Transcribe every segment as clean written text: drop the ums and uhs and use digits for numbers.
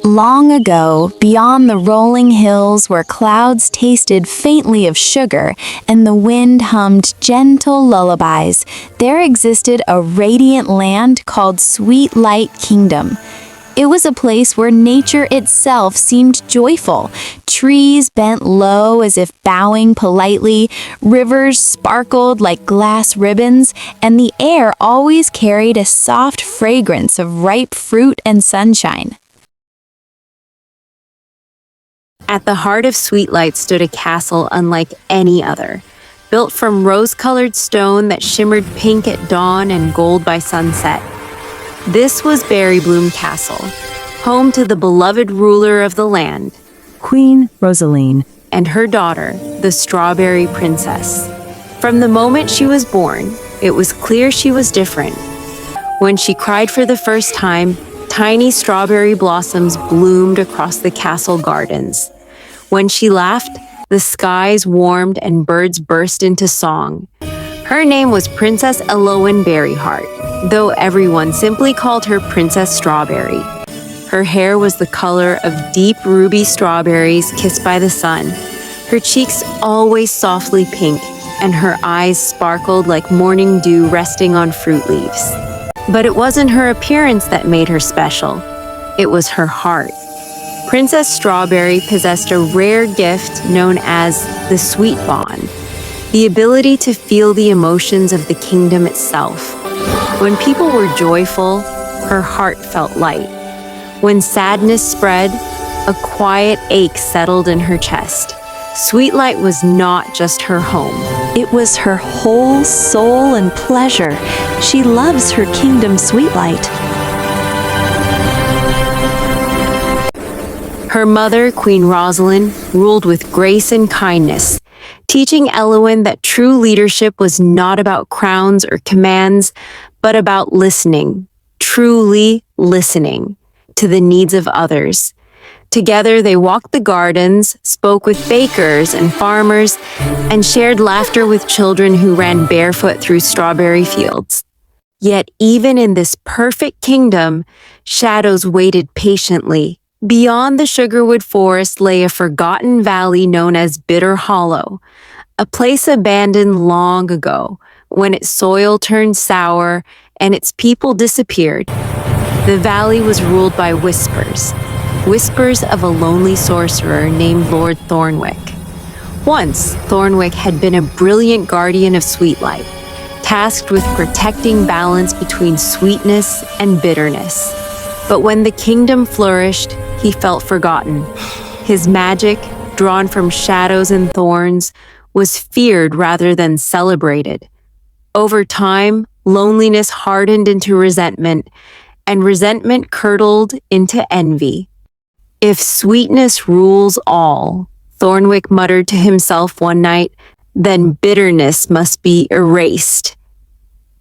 Long ago, beyond the rolling hills where clouds tasted faintly of sugar and the wind hummed gentle lullabies, there existed a radiant land called Sweet Light Kingdom. It was a place where nature itself seemed joyful. Trees bent low as if bowing politely, rivers sparkled like glass ribbons, and the air always carried a soft fragrance of ripe fruit and sunshine. At the heart of Sweet Light stood a castle unlike any other, built from rose-colored stone that shimmered pink at dawn and gold by sunset. This was Berry Bloom Castle, home to the beloved ruler of the land, Queen Rosaline, and her daughter, the Strawberry Princess. From the moment she was born, it was clear she was different. When she cried for the first time, tiny strawberry blossoms bloomed across the castle gardens. When she laughed, the skies warmed and birds burst into song. Her name was Princess Elowen Berryheart, though everyone simply called her Princess Strawberry. Her hair was the color of deep ruby strawberries kissed by the sun, her cheeks always softly pink, and her eyes sparkled like morning dew resting on fruit leaves. But it wasn't her appearance that made her special. It was her heart. Princess Strawberry possessed a rare gift known as the Sweet Bond, the ability to feel the emotions of the kingdom itself. When people were joyful, her heart felt light. When sadness spread, a quiet ache settled in her chest. Sweet Light was not just her home. it was her whole soul and pleasure. She loves her kingdom, Sweet Light. Her mother, Queen Rosalind, ruled with grace and kindness, teaching Elowen that true leadership was not about crowns or commands, but about listening, truly listening to the needs of others. Together, they walked the gardens, spoke with bakers and farmers, and shared laughter with children who ran barefoot through strawberry fields. Yet even in this perfect kingdom, shadows waited patiently. Beyond the sugarwood forest lay a forgotten valley known as Bitter Hollow, a place abandoned long ago when its soil turned sour and its people disappeared. The valley was ruled by whispers of a lonely sorcerer named Lord Thornwick. Once, Thornwick had been a brilliant guardian of Sweet Light, tasked with protecting balance between sweetness and bitterness. But when the kingdom flourished, he felt forgotten. His magic, drawn from shadows and thorns, was feared rather than celebrated. Over time, loneliness hardened into resentment, and resentment curdled into envy. If sweetness rules all, Thornwick muttered to himself one night, then bitterness must be erased.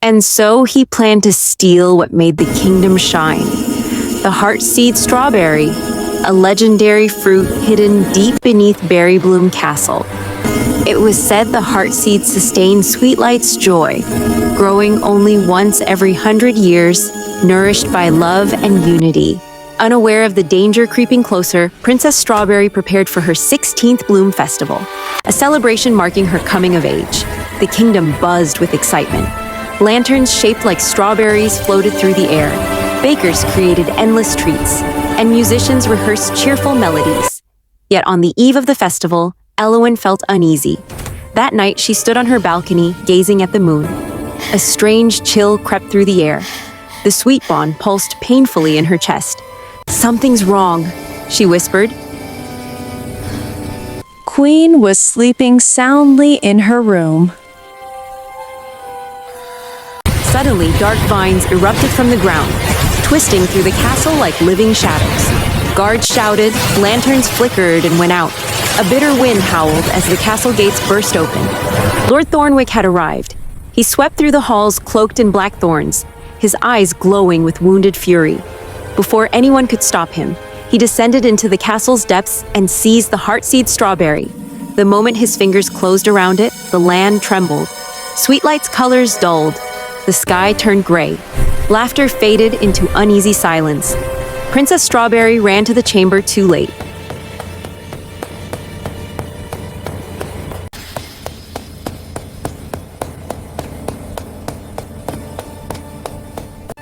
And so he planned to steal what made the kingdom shine. The heartseed strawberry, a legendary fruit hidden deep beneath Berry Bloom Castle. It was said the heartseed sustained Sweet Light's joy, growing only once every 100 years, nourished by love and unity. Unaware of the danger creeping closer, Princess Strawberry prepared for her 16th Bloom Festival, a celebration marking her coming of age. The kingdom buzzed with excitement. Lanterns shaped like strawberries floated through the air. Bakers created endless treats, and musicians rehearsed cheerful melodies. Yet on the eve of the festival, Elowen felt uneasy. That night, she stood on her balcony, gazing at the moon. A strange chill crept through the air. The sweet bond pulsed painfully in her chest. "Something's wrong," she whispered. Queen was sleeping soundly in her room. Suddenly, dark vines erupted from the ground, twisting through the castle like living shadows. Guards shouted, lanterns flickered and went out. A bitter wind howled as the castle gates burst open. Lord Thornwick had arrived. He swept through the halls cloaked in black thorns, his eyes glowing with wounded fury. Before anyone could stop him, he descended into the castle's depths and seized the heartseed strawberry. The moment his fingers closed around it, the land trembled. Sweet Light's colors dulled. The sky turned gray. Laughter faded into uneasy silence. Princess Strawberry ran to the chamber too late.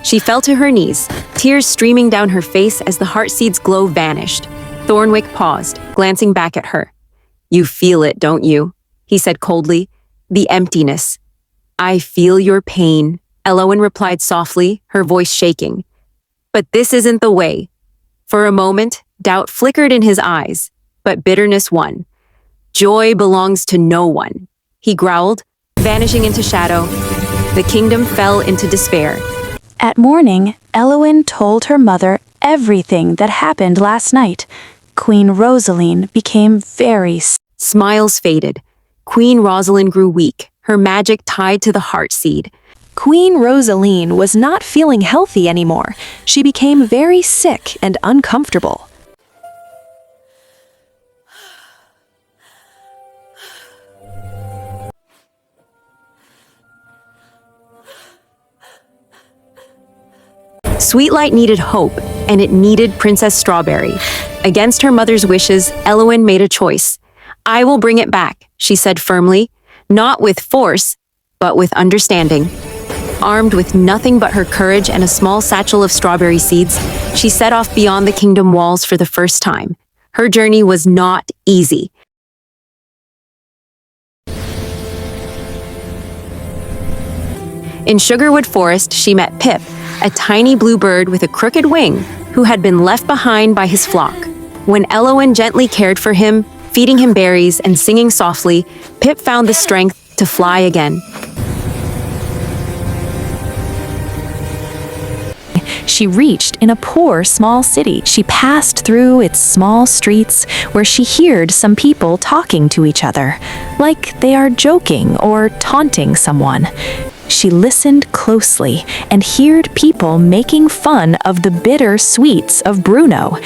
She fell to her knees, tears streaming down her face as the heartseed's glow vanished. Thornwick paused, glancing back at her. "You feel it, don't you?" he said coldly. "The emptiness." "I feel your pain," Elowen replied softly, her voice shaking. "But this isn't the way." For a moment, doubt flickered in his eyes, but bitterness won. "Joy belongs to no one," he growled, vanishing into shadow. The kingdom fell into despair. At morning, Elowen told her mother everything that happened last night. Queen Rosaline became very sad. Smiles faded. Queen Rosalind grew weak, her magic tied to the heartseed. Queen Rosaline was not feeling healthy anymore. She became very sick and uncomfortable. Sweetlight needed hope, and it needed Princess Strawberry. Against her mother's wishes, Elowen made a choice. "I will bring it back," she said firmly, not with force, but with understanding. Armed with nothing but her courage and a small satchel of strawberry seeds, she set off beyond the kingdom walls for the first time. Her journey was not easy. In Sugarwood Forest, she met Pip, a tiny blue bird with a crooked wing, who had been left behind by his flock. When Elowen gently cared for him, feeding him berries and singing softly, Pip found the strength to fly again. She reached in a poor small city. She passed through its small streets where she heard some people talking to each other, like they are joking or taunting someone. She listened closely and heard people making fun of the bitter sweets of Bruno.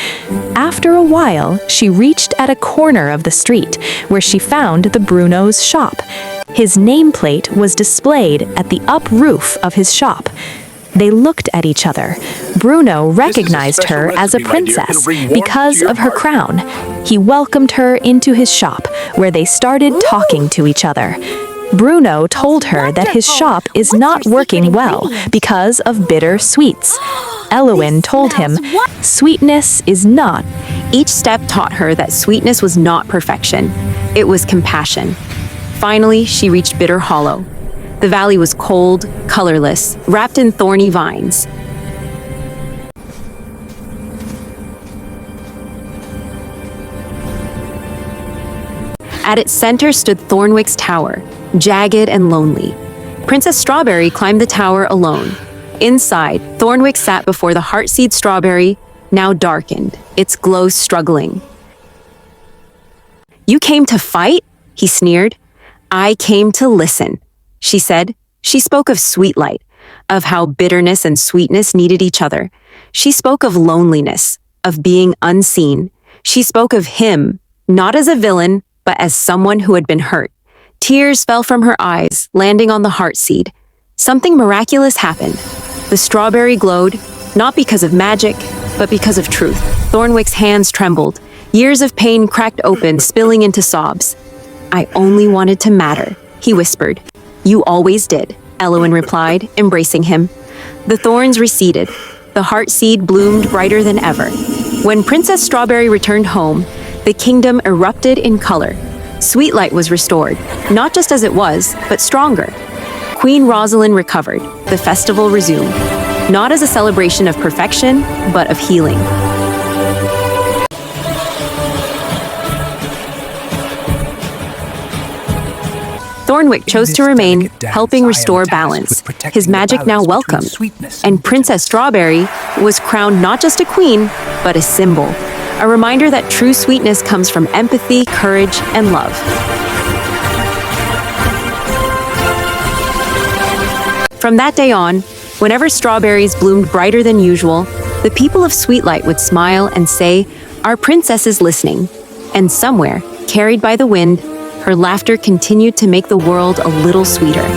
After a while, she reached at a corner of the street where she found the Bruno's shop. His nameplate was displayed at the up roof of his shop. They looked at each other. Bruno recognized her as a princess because of her crown. He welcomed her into his shop, where they started talking to each other. Bruno told her that his shop is not working well because of bitter sweets. Elowen told him, sweetness is not. Each step taught her that sweetness was not perfection. It was compassion. Finally, she reached Bitter Hollow. The valley was cold, colorless, wrapped in thorny vines. At its center stood Thornwick's tower, jagged and lonely. Princess Strawberry climbed the tower alone. Inside, Thornwick sat before the heartseed strawberry, now darkened, its glow struggling. "You came to fight?" he sneered. "I came to listen," she said. She spoke of Sweetlight, of how bitterness and sweetness needed each other. She spoke of loneliness, of being unseen. She spoke of him, not as a villain, but as someone who had been hurt. Tears fell from her eyes, landing on the heartseed. Something miraculous happened. The strawberry glowed, not because of magic, but because of truth. Thornwick's hands trembled. Years of pain cracked open, spilling into sobs. "I only wanted to matter," he whispered. "You always did," Elowen replied, embracing him. The thorns receded. The heartseed bloomed brighter than ever. When Princess Strawberry returned home, the kingdom erupted in color. Sweetlight was restored, not just as it was, but stronger. Queen Rosalind recovered. The festival resumed, not as a celebration of perfection, but of healing. Thornwick chose to remain, helping restore balance, his magic now welcome. And Princess Strawberry was crowned not just a queen, but a symbol, a reminder that true sweetness comes from empathy, courage, and love. From that day on, whenever strawberries bloomed brighter than usual, the people of Sweetlight would smile and say, "Our princess is listening." And somewhere, carried by the wind, her laughter continued to make the world a little sweeter.